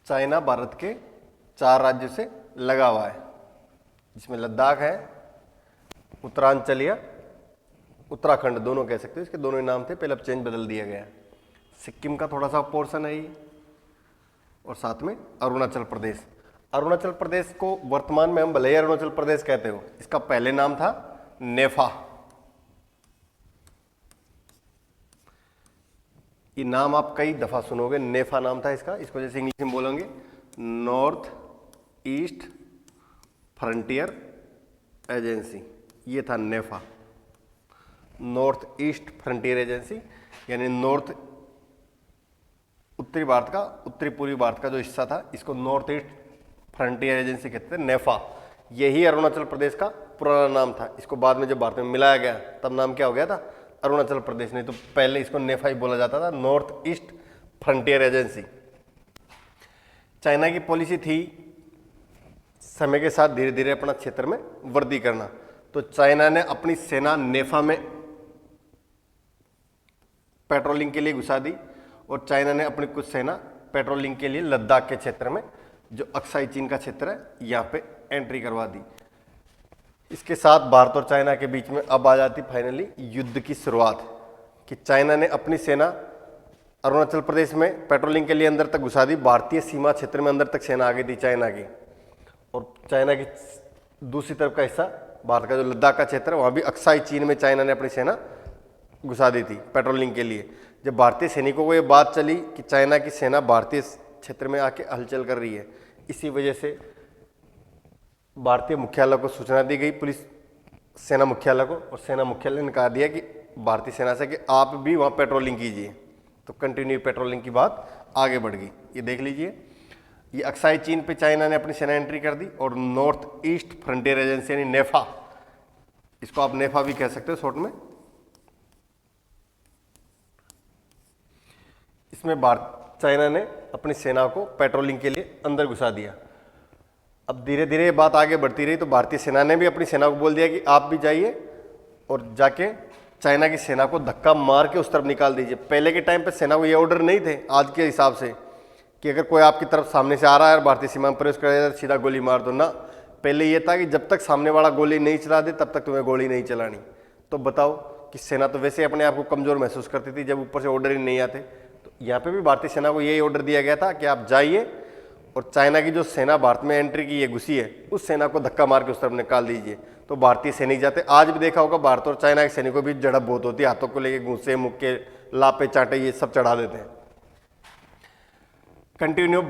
China Bharat के 4 राज्यों से लगा हुआ है, जिसमें लद्दाख है, उत्तरांचल या उत्तराखंड दोनों कह सकते हो, इसके दोनों ही नाम थे, पहले अब चेंज बदल दिया गया है। सिक्किम का थोड़ा सा पोर्शन है ये, और साथ में अरुणाचल प्रदेश। अरुणाचल प्रदेश को वर्तमान में हम भले ही अरुणाचल प्रदेश कहते हो, इसका पहले नाम था नेफा। ये नाम आप कई दफा सुनोगे, नेफा नाम था इसका। इसको जैसे इंग्लिश में बोलेंगे नॉर्थ ईस्ट फ्रंटियर एजेंसी, ये था नेफा, नॉर्थ ईस्ट फ्रंटियर एजेंसी, यानी नॉर्थ उत्तरी भारत का, उत्तरी पूर्वी भारत का जो हिस्सा था, इसको नॉर्थ ईस्ट फ्रंटियर एजेंसी कहते थे, नेफा। यही अरुणाचल प्रदेश का पुराना नाम था। इसको बाद में जब भारत में मिलाया गया तब नाम क्या हो गया था, अरुणाचल प्रदेश। नहीं तो पहले इसको नेफा ही बोला जाता था, north east frontier agency. China की पॉलिसी थी समय के साथ धीरे धीरे अपना क्षेत्र में वृद्धि करना। तो चाइना ने अपनी सेना नेफा में पेट्रोलिंग के लिए घुसा दी, और चाइना ने अपनी कुछ सेना पेट्रोलिंग के लिए लद्दाख के क्षेत्र में, जो अक्साई चीन का क्षेत्र है, यहाँ पे एंट्री करवा दी। इसके साथ भारत और चाइना के बीच में अब आ जाती फाइनली युद्ध की शुरुआत, कि चाइना ने अपनी सेना अरुणाचल प्रदेश में पेट्रोलिंग के लिए अंदर तक घुसा दी। भारतीय सीमा क्षेत्र में अंदर तक सेना आ गई थी चाइना की, और चाइना की दूसरी तरफ का हिस्सा भारत का जो लद्दाख का क्षेत्र है, वहाँ भी अक्साई चीन में चाइना ने अपनी सेना घुसा दी थी पेट्रोलिंग के लिए। जब भारतीय सैनिकों को ये बात चली कि चाइना की सेना भारतीय क्षेत्र में आके हलचल कर रही है, इसी वजह से भारतीय मुख्यालय को सूचना दी गई, पुलिस सेना मुख्यालय को, और सेना मुख्यालय ने कहा दिया कि भारतीय सेना से कि आप भी वहाँ पेट्रोलिंग कीजिए। तो कंटिन्यू पेट्रोलिंग की बात आगे बढ़ गई। ये देख लीजिए, ये अक्साई चीन पे चाइना ने अपनी सेना एंट्री कर दी, और नॉर्थ ईस्ट फ्रंटियर एजेंसी यानी नेफा, इसको आप नेफा भी कह सकते हो शॉर्ट में, इसमें चाइना ने अपनी सेना को पेट्रोलिंग के लिए अंदर घुसा दिया। अब धीरे धीरे बात आगे बढ़ती रही, तो भारतीय सेना ने भी अपनी सेना को बोल दिया कि आप भी जाइए और जाके चाइना की सेना को धक्का मार के उस तरफ निकाल दीजिए। पहले के टाइम पे सेना को ये ऑर्डर नहीं थे आज के हिसाब से कि अगर कोई आपकी तरफ सामने से आ रहा है और भारतीय सीमा में प्रवेश करेगा तो सीधा गोली मार दो ना। पहले ये था कि जब तक सामने वाला गोली नहीं चला दे तब तक तुम्हें गोली नहीं चलानी। तो बताओ कि सेना तो वैसे अपने आप को कमजोर महसूस करती थी जब ऊपर से ऑर्डर ही नहीं आते। तो यहाँ पे भी भारतीय सेना को यही ऑर्डर दिया गया था कि आप जाइए और चाइना की जो सेना भारत में एंट्री की है, घुसी है, उस सेना को धक्का मार के उस तरफ निकाल दीजिए। तो भारतीय सैनिक जाते। आज भी देखा होगा भारत और चाइना के सैनिकों के बीच झड़प बहुत होती है, हाथों को लेके घूसे, मुक्के, लापे, चांटे ये सब चढ़ा देते हैं। कंटिन्यू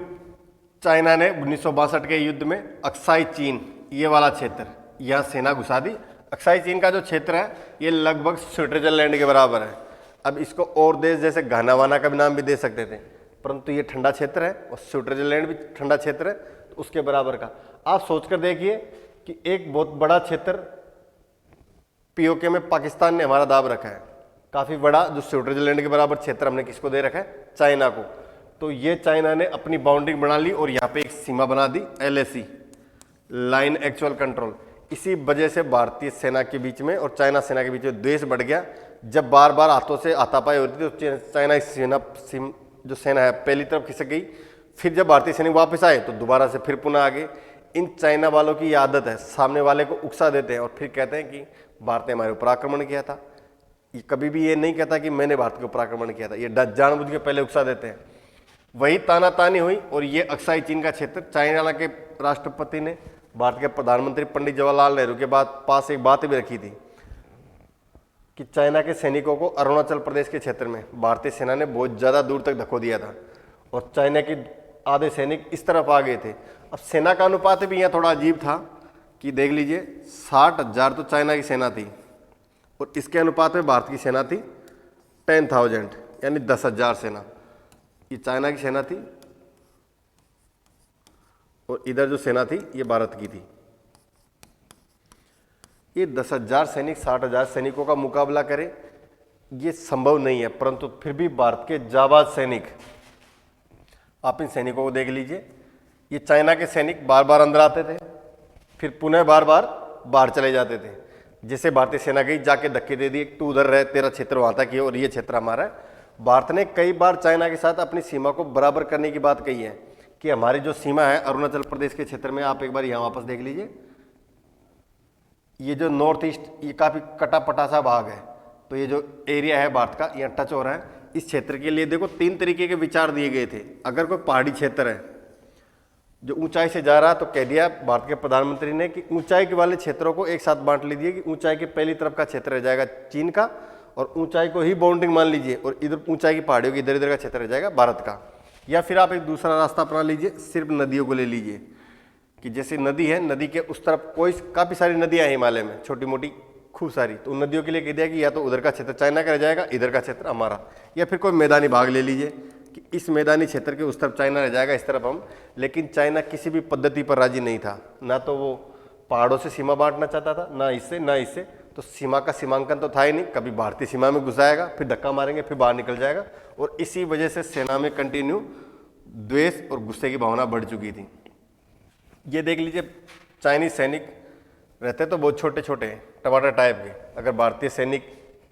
चाइना ने 1962 के युद्ध में अक्साई चीन ये वाला क्षेत्र यहाँ सेना घुसा दी। अक्साई चीन का जो क्षेत्र है ये लगभग स्विट्जरलैंड के बराबर है। अब इसको और देश जैसे घाना वाना का भी नाम भी दे सकते थे, परंतु ये ठंडा क्षेत्र है और स्विट्जरलैंड भी ठंडा क्षेत्र है, तो उसके बराबर का। आप सोचकर देखिए कि एक बहुत बड़ा क्षेत्र पीओके में पाकिस्तान ने हमारा दाब रखा है, काफ़ी बड़ा, जो स्विट्जरलैंड के बराबर क्षेत्र हमने किसको दे रखा है, चाइना को। तो ये चाइना ने अपनी बाउंड्री बना ली और यहाँ पे एक सीमा बना दी, LAC, लाइन एक्चुअल कंट्रोल। इसी वजह से भारतीय सेना के बीच में और चाइना सेना के बीच में द्वेष बढ़ गया। जब बार बार हाथों से हाथापाई होती थी तो चाइना की सेना जो सेना है पहली तरफ खिसक गई, फिर जब भारतीय सैनिक वापस आए तो दोबारा से फिर पुनः आगे। इन चाइना वालों की आदत है, सामने वाले को उकसा देते हैं और फिर कहते हैं कि भारत ने हमारे ऊपर आक्रमण किया था। ये कभी भी ये नहीं कहता कि मैंने भारत के ऊपर आक्रमण किया था, ये जानबूझ के पहले उकसा देते हैं। वही तानातानी हुई और ये अक्साई चीन का क्षेत्र चाइना के राष्ट्रपति ने भारत के प्रधानमंत्री पंडित जवाहरलाल नेहरू के पास एक बात भी रखी थी कि चाइना के सैनिकों को अरुणाचल प्रदेश के क्षेत्र में भारतीय सेना ने बहुत ज़्यादा दूर तक धको दिया था और चाइना के आधे सैनिक इस तरफ आ गए थे। अब सेना का अनुपात भी यहाँ थोड़ा अजीब था कि देख लीजिए 60,000 तो चाइना की सेना थी और इसके अनुपात में भारत की सेना थी 10,000 यानी 10,000 सेना। ये चाइना की सेना थी और इधर जो सेना थी ये भारत की थी। ये 10,000 सैनिक 60,000 सैनिकों का मुकाबला करे ये संभव नहीं है, परंतु फिर भी भारत के जाबाज सैनिक, आप इन सैनिकों को देख लीजिए। ये चाइना के सैनिक बार बार अंदर आते थे, फिर पुनः बार बार बाहर चले जाते थे। जैसे भारतीय सेना गई जाके धक्के दे दिए, तू उधर रह, तेरा क्षेत्र वहां तक है और ये क्षेत्र हमारा है। भारत ने कई बार चाइना के साथ अपनी सीमा को बराबर करने की बात कही है कि हमारी जो सीमा है अरुणाचल प्रदेश के क्षेत्र में, आप एक बार यहाँ वापस देख लीजिए, ये जो नॉर्थ ईस्ट ये काफ़ी कटा पटा सा भाग है, तो ये जो एरिया है भारत का यहाँ टच हो रहा है। इस क्षेत्र के लिए देखो 3 तरीके के विचार दिए गए थे। अगर कोई पहाड़ी क्षेत्र है जो ऊंचाई से जा रहा, तो कह दिया भारत के प्रधानमंत्री ने कि ऊंचाई के वाले क्षेत्रों को एक साथ बांट लीजिए, कि ऊंचाई के पहली तरफ का क्षेत्र रह जाएगा चीन का, और ऊंचाई को ही बाउंड्रिंग मान लीजिए, और इधर ऊंचाई की पहाड़ियों की इधर इधर का क्षेत्र रह जाएगा भारत का। या फिर आप एक दूसरा रास्ता अपना लीजिए, सिर्फ नदियों को ले लीजिए, कि जैसे नदी है, नदी के उस तरफ कोई काफ़ी सारी नदियाँ हैं हिमालय में, छोटी मोटी खूब सारी, तो उन नदियों के लिए कह दिया कि या तो उधर का क्षेत्र चाइना का रह जाएगा, इधर का क्षेत्र हमारा। या फिर कोई मैदानी भाग ले लीजिए कि इस मैदानी क्षेत्र के उस तरफ चाइना रह जाएगा, इस तरफ हम। लेकिन चाइना किसी भी पद्धति पर राजी नहीं था, ना तो वो पहाड़ों से सीमा बांटना चाहता था, ना इससे, तो सीमा का सीमांकन तो था ही नहीं। कभी भारतीय सीमा में घुस जाएगा, फिर धक्का मारेंगे, फिर बाहर निकल जाएगा, और इसी वजह से सेना में कंटिन्यू द्वेष और गुस्से की भावना बढ़ चुकी थी। ये देख लीजिए, चाइनीज सैनिक रहते तो बहुत छोटे छोटे टमाटर टाइप के, अगर भारतीय सैनिक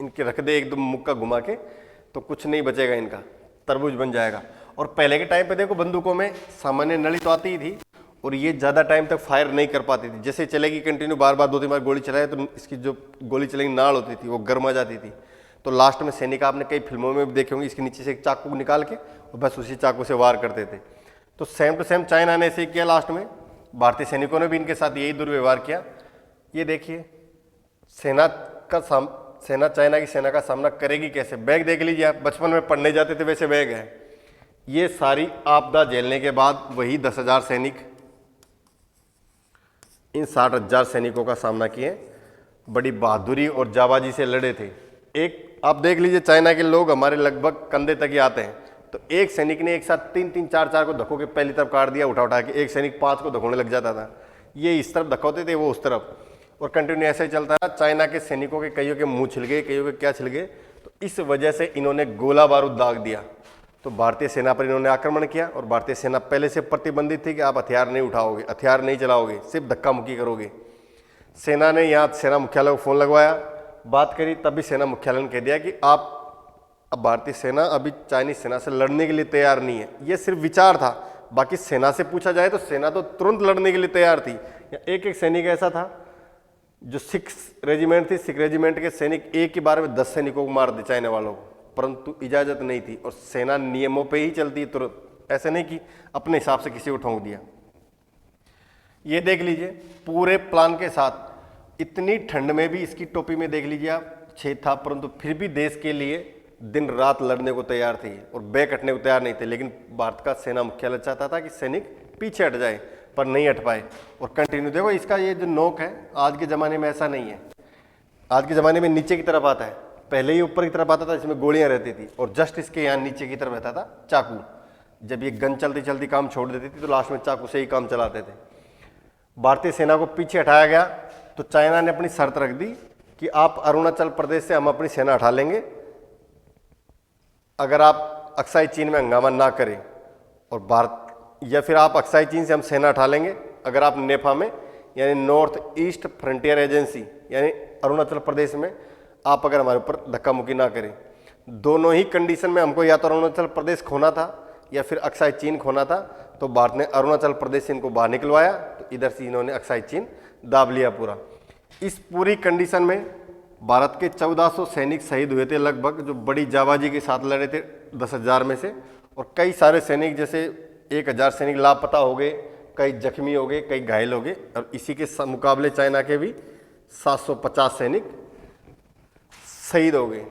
इनके रख दे एकदम मुक्का घुमा के, तो कुछ नहीं बचेगा इनका, तरबूज बन जाएगा। और पहले के टाइम पे देखो बंदूकों में सामान्य नली तो आती ही थी, और ये ज़्यादा टाइम तक फायर नहीं कर पाती थी। जैसे चलेगी कंटिन्यू, बार बार 2-3 बार गोली चलाए, तो इसकी जो गोली चलेगी नाड़ होती थी वो गर्म आ जाती थी। तो लास्ट में सैनिक, आपने कई फिल्मों में भी देखे होंगे, इसके नीचे से एक चाकू निकाल के और बस उसी चाकू से वार करते थे। तो सेम टू सेम चाइना ने ऐसे किया लास्ट में, भारतीय सैनिकों ने भी इनके साथ यही दुर्व्यवहार किया। ये देखिए, सेना चाइना की सेना का सामना करेगी कैसे। बैग देख लीजिए आप, बचपन में पढ़ने जाते थे वैसे बैग है। ये सारी आपदा झेलने के बाद वही 10,000 सैनिक इन 60,000 सैनिकों का सामना किए, बड़ी बहादुरी और जाबाजी से लड़े थे। एक आप देख लीजिए, चाइना के लोग हमारे लगभग कंधे तक ही आते हैं, तो एक सैनिक ने एक साथ 3-3, 4-4 को धक्कों के पहली तरफ काट दिया, उठा के। एक सैनिक 5 को धक्कोने लग जाता था, ये इस तरफ धक्कोते थे, वो उस तरफ, और कंटिन्यू ऐसे ही चलता रहा। चाइना के सैनिकों के कईयों के मुंह छिल गए, कईयों के क्या छिल गए। तो इस वजह से इन्होंने गोला बारूद दाग दिया, तो भारतीय सेना पर इन्होंने आक्रमण किया। और भारतीय सेना पहले से प्रतिबंधित थी कि आप हथियार नहीं उठाओगे, हथियार नहीं चलाओगे, सिर्फ धक्का मुक्की करोगे। सेना ने यहाँ सेना मुख्यालय को फ़ोन लगवाया, बात करी, तब भी सेना मुख्यालय ने कह दिया कि आप, अब भारतीय सेना अभी चाइनीज सेना से लड़ने के लिए तैयार नहीं है। ये सिर्फ विचार था, बाकी सेना से पूछा जाए तो सेना तो तुरंत लड़ने के लिए तैयार थी। एक सैनिक ऐसा था जो सिख रेजिमेंट थी, सिख रेजिमेंट के सैनिक एक ही बार में 10 सैनिकों को मार दे चाइना वालों को, परंतु इजाज़त नहीं थी। और सेना नियमों पे ही चलती है तुरंत, ऐसे नहीं कि अपने हिसाब से किसी को ठोंक दिया। ये देख लीजिए, पूरे प्लान के साथ, इतनी ठंड में भी इसकी टोपी में देख लीजिए आप छेद था, परंतु फिर भी देश के लिए दिन रात लड़ने को तैयार थी और बैक हटने को तैयार नहीं थे। लेकिन भारत का सेना मुख्यालय चाहता था कि सैनिक पीछे हट जाए, पर नहीं हट पाए, और कंटिन्यू। देखो इसका ये जो नोक है, आज के ज़माने में ऐसा नहीं है। आज के ज़माने में नीचे की तरफ आता है, पहले ही ऊपर की तरफ आता था जिसमें गोलियां रहती थी, और जस्ट इसके यहाँ नीचे की तरफ रहता था चाकू। जब ये गन चलती चलती काम छोड़ देती थी, तो लास्ट में चाकू से ही काम चलाते थे। भारतीय सेना को पीछे हटाया गया, तो चाइना ने अपनी शर्त रख दी कि आप अरुणाचल प्रदेश से हम अपनी सेना हटा लेंगे अगर आप अक्साई चीन में हंगामा ना करें, और भारत, या फिर आप अक्साई चीन से हम सेना हटा लेंगे अगर आप नेफा में, यानी नॉर्थ ईस्ट फ्रंटियर एजेंसी, यानी अरुणाचल प्रदेश में आप अगर हमारे ऊपर धक्का मुक्की ना करें। दोनों ही कंडीशन में हमको या तो अरुणाचल प्रदेश खोना था या फिर अक्साई चीन खोना था। तो भारत ने अरुणाचल प्रदेश से इनको बाहर निकलवाया, तो इधर से इन्होंने अक्साई चीन दाब लिया पूरा। इस पूरी कंडीशन में भारत के 1400 सैनिक शहीद हुए थे लगभग, जो बड़ी जाबाजी के साथ लड़े थे 10,000 में से। और कई सारे सैनिक, जैसे 1,000 सैनिक लापता हो गए, कई जख्मी हो गए, कई घायल हो गए। और इसी के मुकाबले चाइना के भी 750 सैनिक शहीद हो गए।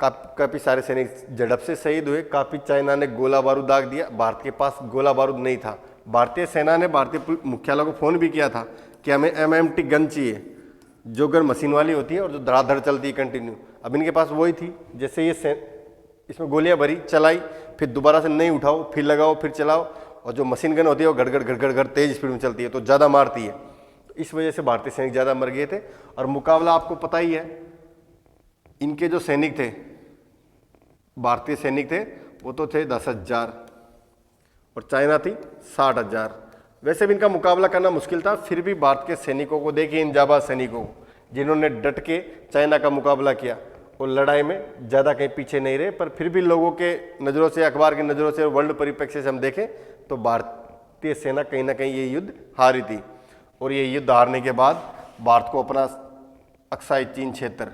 काफ़ी सारे सैनिक झड़प से शहीद हुए, काफ़ी चाइना ने गोला बारूद दाग दिया। भारत के पास गोला बारूद नहीं था। भारतीय सेना ने भारतीय मुख्यालय को फ़ोन भी किया था कि हमें MMT गन चाहिए, जो गन मशीन वाली होती है और जो धड़ाधड़ चलती है कंटिन्यू। अब इनके पास वही थी, जैसे ये इसमें गोलियां भरी, चलाई, फिर दोबारा से नहीं उठाओ, फिर लगाओ, फिर चलाओ। और जो मशीन गन होती है वो गड़गड़ तेज स्पीड में चलती है, तो ज़्यादा मारती है। तो इस वजह से भारतीय सैनिक ज़्यादा मर गए थे। और मुकाबला आपको पता ही है, इनके जो सैनिक थे, भारतीय सैनिक थे, वो तो थे 10,000 और चाइना थी 60,000। वैसे भी इनका मुकाबला करना मुश्किल था, फिर भी भारत के सैनिकों को देखिए, इन जाबाज सैनिकों को, जिन्होंने डट के चाइना का मुकाबला किया। और लड़ाई में ज़्यादा कहीं पीछे नहीं रहे, पर फिर भी लोगों के नज़रों से, अखबार की नज़रों से, वर्ल्ड परिप्रेक्ष्य से हम देखें तो भारतीय सेना कहीं ना कहीं ये युद्ध हारी थी। और ये युद्ध हारने के बाद भारत को अपना अक्साई चीन क्षेत्र,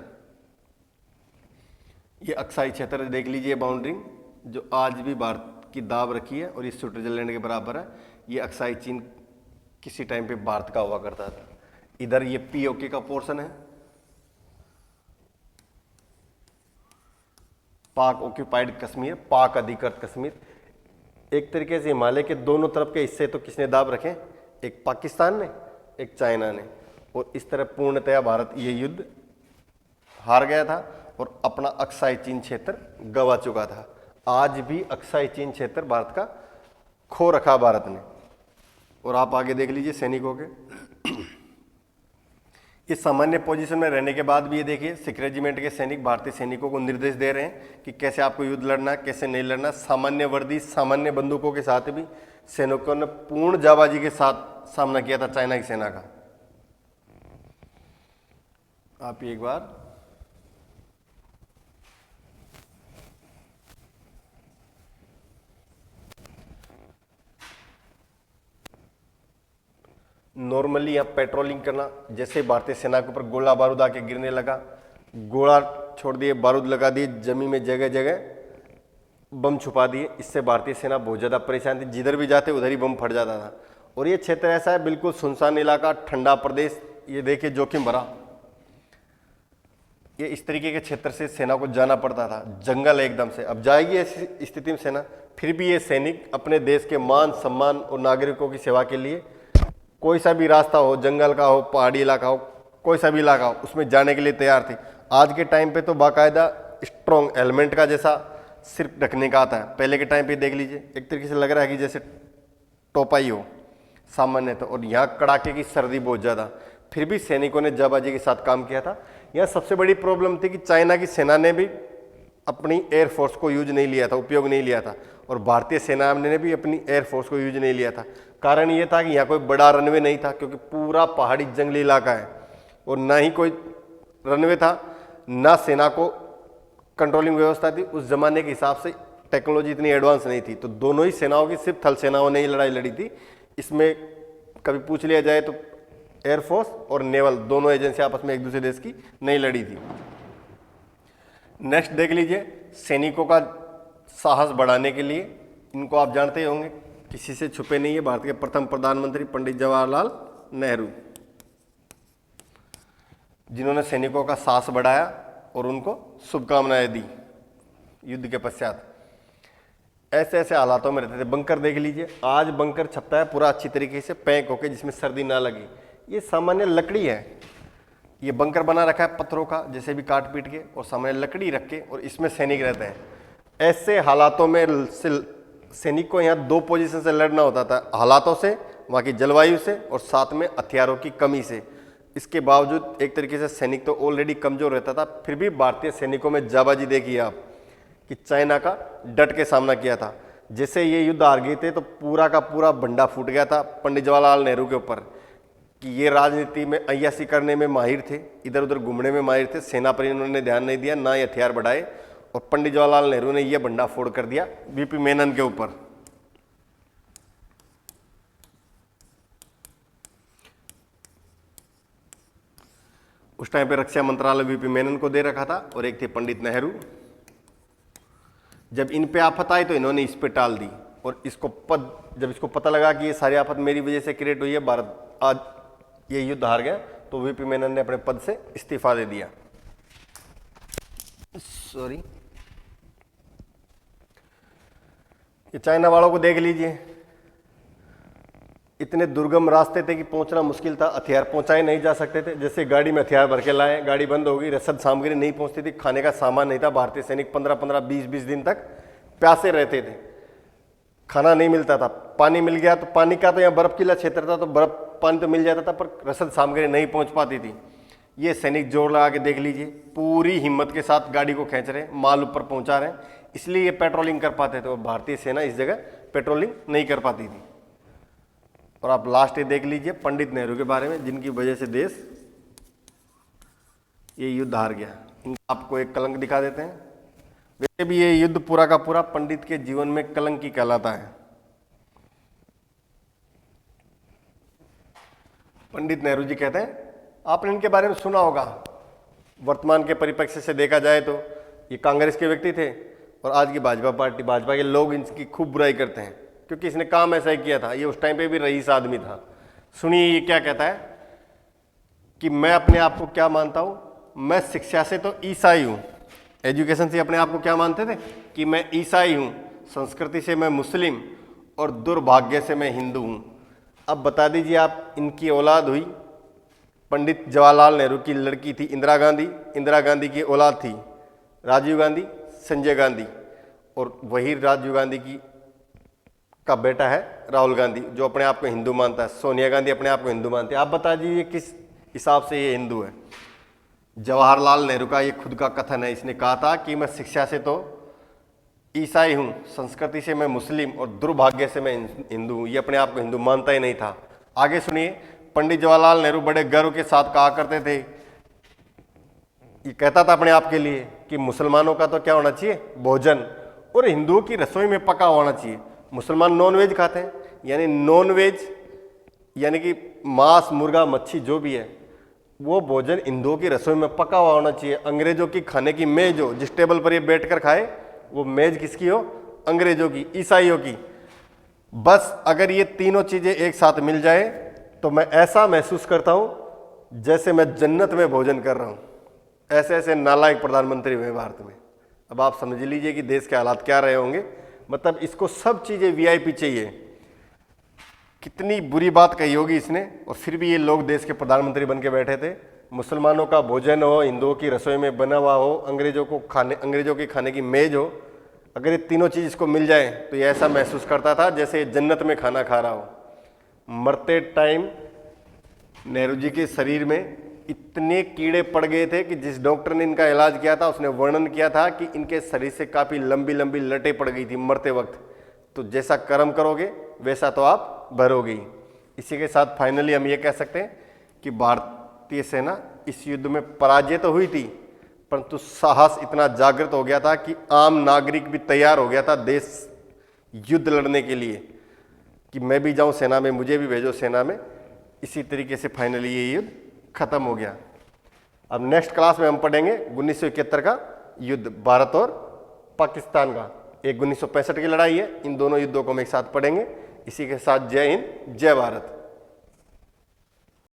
ये अक्साई क्षेत्र देख लीजिए, बाउंड्री जो आज भी भारत की दाब रखी है और ये स्विट्जरलैंड के बराबर है। ये अक्साई चीन किसी टाइम पे भारत का हुआ करता था। इधर ये पीओके का पोर्शन है, पाक ऑक्यूपाइड कश्मीर, पाक अधिकृत कश्मीर। एक तरीके से हिमालय के दोनों तरफ के हिस्से तो किसने दाब रखे, एक पाकिस्तान ने, एक चाइना ने। और इस तरह पूर्णतया भारत ये युद्ध हार गया था और अपना अक्साई चीन क्षेत्र गंवा चुका था। आज भी अक्साई चीन क्षेत्र भारत का खो रखा भारत ने। और आप आगे देख लीजिए सैनिकों के ये सामान्य पोजीशन में रहने के बाद भी ये देखिए सिख रेजिमेंट के सैनिक भारतीय सैनिकों को निर्देश दे रहे हैं कि कैसे आपको युद्ध लड़ना है, कैसे नहीं लड़ना। सामान्य वर्दी, सामान्य बंदूकों के साथ भी सैनिकों ने पूर्ण जाबाजी के साथ सामना किया था चाइना की सेना का। आप एक बार नॉर्मली यहाँ पेट्रोलिंग करना, जैसे भारतीय सेना के ऊपर गोला बारूद आके गिरने लगा, गोला छोड़ दिए, बारूद लगा दिए, जमीन में जगह जगह बम छुपा दिए। इससे भारतीय सेना बहुत ज़्यादा परेशान थी, जिधर भी जाते उधर ही बम फट जाता था। और ये क्षेत्र ऐसा है बिल्कुल सुनसान इलाका, ठंडा प्रदेश, ये देखिए जोखिम भरा। ये इस तरीके के क्षेत्र से सेना को जाना पड़ता था, जंगल एकदम से। अब जाएगी ऐसी स्थिति में सेना, फिर भी ये सैनिक अपने देश के मान सम्मान और नागरिकों की सेवा के लिए कोई सा भी रास्ता हो, जंगल का हो, पहाड़ी इलाका हो, कोई सा भी इलाका हो, उसमें जाने के लिए तैयार थे। आज के टाइम पे तो बाकायदा स्ट्रॉन्ग हेलमेट का जैसा सिर्फ ढकने का आता है। पहले के टाइम पे देख लीजिए, एक तरीके से लग रहा है कि जैसे टोपाई हो सामान्य तो। और यहाँ कड़ाके की सर्दी बहुत ज़्यादा, फिर भी सैनिकों ने जाबाजी के साथ काम किया था। यहाँ सबसे बड़ी प्रॉब्लम थी कि चाइना की सेना ने भी अपनी एयरफोर्स को यूज नहीं लिया था, उपयोग नहीं लिया था, और भारतीय सेना ने भी अपनी एयरफोर्स को यूज नहीं लिया था। कारण ये था कि यहाँ कोई बड़ा रनवे नहीं था, क्योंकि पूरा पहाड़ी जंगली इलाका है, और ना ही कोई रनवे था, ना सेना को कंट्रोलिंग व्यवस्था थी। उस जमाने के हिसाब से टेक्नोलॉजी इतनी एडवांस नहीं थी, तो दोनों ही सेनाओं की सिर्फ थल सेनाओं ने ही लड़ाई लड़ी थी। इसमें कभी पूछ लिया जाए तो एयरफोर्स और नेवल दोनों एजेंसी आपस में एक दूसरे देश की नहीं लड़ी थी। नेक्स्ट देख लीजिए, सैनिकों का साहस बढ़ाने के लिए, इनको आप जानते ही होंगे, किसी से छुपे नहीं है, भारत के प्रथम प्रधानमंत्री पंडित जवाहरलाल नेहरू, जिन्होंने सैनिकों का साहस बढ़ाया और उनको शुभकामनाएं दी युद्ध के पश्चात। ऐसे ऐसे हालातों में रहते थे। बंकर देख लीजिए, आज बंकर छपता है पूरा अच्छी तरीके से पैक होके, जिसमें सर्दी ना लगे। ये सामान्य लकड़ी है, ये बंकर बना रखा है पत्थरों का, जैसे भी काट पीट के, और सामान्य लकड़ी रख के, और इसमें सैनिक रहते हैं। ऐसे हालातों में सैनिक को यहाँ दो पोजीशन से लड़ना होता था, हालातों से, वहाँ की जलवायु से, और साथ में हथियारों की कमी से। इसके बावजूद एक तरीके से सैनिक तो ऑलरेडी कमजोर रहता था, फिर भी भारतीय सैनिकों में जाबाजी देखिए आप, कि चाइना का डट के सामना किया था। जैसे ये युद्ध हार गए थे तो पूरा का पूरा भंडा फूट गया था पंडित जवाहरलाल नेहरू के ऊपर, कि ये राजनीति में अय्यासी करने में माहिर थे, इधर उधर घूमने में माहिर थे। सेना पर इन्होंने ध्यान नहीं दिया, ना ये हथियार बढ़ाए, और पंडित जवाहरलाल नेहरू ने यह भंडा फोड़ कर दिया वीपी मेनन के ऊपर। उस टाइम पे रक्षा मंत्रालय वीपी मेनन को दे रखा था, और एक थे पंडित नेहरू। जब इन पे आफत आई तो इन्होंने इस पे टाल दी, और जब इसको पता लगा कि ये सारी आफत मेरी वजह से क्रिएट हुई है, भारत आज ये युद्ध हार गया, तो वीपी मेनन ने अपने पद से इस्तीफा दे दिया। सॉरी, ये चाइना वालों को देख लीजिए, इतने दुर्गम रास्ते थे कि पहुंचना मुश्किल था, हथियार पहुंचाए नहीं जा सकते थे। जैसे गाड़ी में हथियार भर के लाए, गाड़ी बंद हो गई, रसद सामग्री नहीं पहुंचती थी, खाने का सामान नहीं था। भारतीय सैनिक 15-15, 20-20 दिन तक प्यासे रहते थे, खाना नहीं मिलता था। पानी मिल गया तो पानी का तो यहाँ बर्फ किला क्षेत्र था, तो बर्फ पानी तो मिल जाता था, पर रसद सामग्री नहीं पहुंच पाती थी। ये सैनिक जोर लगा के देख लीजिए, पूरी हिम्मत के साथ गाड़ी को खींच रहे, माल ऊपर पहुंचा रहे, इसलिए ये पेट्रोलिंग कर पाते थे। और भारतीय सेना इस जगह पेट्रोलिंग नहीं कर पाती थी। और आप लास्ट ये देख लीजिए पंडित नेहरू के बारे में, जिनकी वजह से देश ये युद्ध हार गया। आपको एक कलंक दिखा देते हैं। वैसे भी ये युद्ध पूरा का पूरा पंडित के जीवन में कलंक ही कहलाता है। पंडित नेहरू जी कहते हैं, आपने इनके बारे में सुना होगा, वर्तमान के परिप्रेक्ष्य से देखा जाए तो ये कांग्रेस के व्यक्ति थे और आज की भाजपा पार्टी, भाजपा के लोग इनकी खूब बुराई करते हैं क्योंकि इसने काम ऐसा ही किया था। ये उस टाइम पे भी रईस आदमी था। सुनिए ये क्या कहता है कि मैं अपने आप को क्या मानता हूं, मैं शिक्षा से तो ईसाई हूं। एजुकेशन से अपने आप को क्या मानते थे कि मैं ईसाई हूं, संस्कृति से मैं मुस्लिम और दुर्भाग्य से मैं हिंदू हूं। अब बता दीजिए आप, इनकी औलाद हुई पंडित जवाहरलाल नेहरू की लड़की थी इंदिरा गांधी, इंदिरा गांधी की औलाद थी राजीव गांधी, संजय गांधी, और वही राजीव गांधी की का बेटा है राहुल गांधी जो अपने आप को हिंदू मानता है। सोनिया गांधी अपने आप को हिंदू मानते हैं। आप बता दीजिए किस हिसाब से ये हिंदू है। जवाहरलाल नेहरू का ये खुद का कथन है, इसने कहा था कि मैं शिक्षा से तो ईसाई हूँ, संस्कृति से मैं मुस्लिम और दुर्भाग्य से मैं हिंदू हूँ। ये अपने आप को हिंदू मानता ही नहीं था। आगे सुनिए, पंडित जवाहरलाल नेहरू बड़े गर्व के साथ कहा करते थे, ये कहता था अपने आप के लिए कि मुसलमानों का तो क्या होना चाहिए, भोजन, और हिंदुओं की रसोई में पका होना चाहिए। मुसलमान नॉनवेज खाते हैं, यानी नॉनवेज यानी कि मांस, मुर्गा, मच्छी जो भी है वो भोजन हिंदुओं की रसोई में पका हुआ होना चाहिए। अंग्रेजों की खाने की मेज हो, जिस टेबल पर ये बैठकर खाए वो मेज किसकी हो, अंग्रेजों की, ईसाइयों की। बस अगर ये तीनों चीजें एक साथ मिल जाए तो मैं ऐसा महसूस करता हूं जैसे मैं जन्नत में भोजन कर रहा हूं। ऐसे ऐसे नालायक प्रधानमंत्री हुए भारत में। अब आप समझ लीजिए कि देश के हालात क्या रहे होंगे। मतलब इसको सब चीजें वीआईपी चाहिए। कितनी बुरी बात कही होगी इसने, और फिर भी ये लोग देश के प्रधानमंत्री बन के बैठे थे। मुसलमानों का भोजन हो, हिंदुओं की रसोई में बना हुआ हो, अंग्रेजों के खाने की मेज हो, अगर ये तीनों चीज इसको मिल जाए तो ये ऐसा महसूस करता था जैसे जन्नत में खाना खा रहा हो। मरते टाइम नेहरू जी के शरीर में इतने कीड़े पड़ गए थे कि जिस डॉक्टर ने इनका इलाज किया था उसने वर्णन किया था कि इनके शरीर से काफ़ी लंबी लंबी लटें पड़ गई थी मरते वक्त। तो जैसा कर्म करोगे वैसा तो आप भरोगे ही। इसी के साथ फाइनली हम ये कह सकते हैं कि भारतीय सेना इस युद्ध में पराजय तो हुई थी, परंतु साहस इतना जागृत हो गया था कि आम नागरिक भी तैयार हो गया था देश युद्ध लड़ने के लिए कि मैं भी जाऊं सेना में, मुझे भी भेजो सेना में। इसी तरीके से फाइनली ये युद्ध खत्म हो गया। अब नेक्स्ट क्लास में हम पढ़ेंगे 1971 का युद्ध, भारत और पाकिस्तान का। एक 1965 की लड़ाई है। इन दोनों युद्धों को हम एक साथ पढ़ेंगे। इसी के साथ जय हिंद, जय भारत।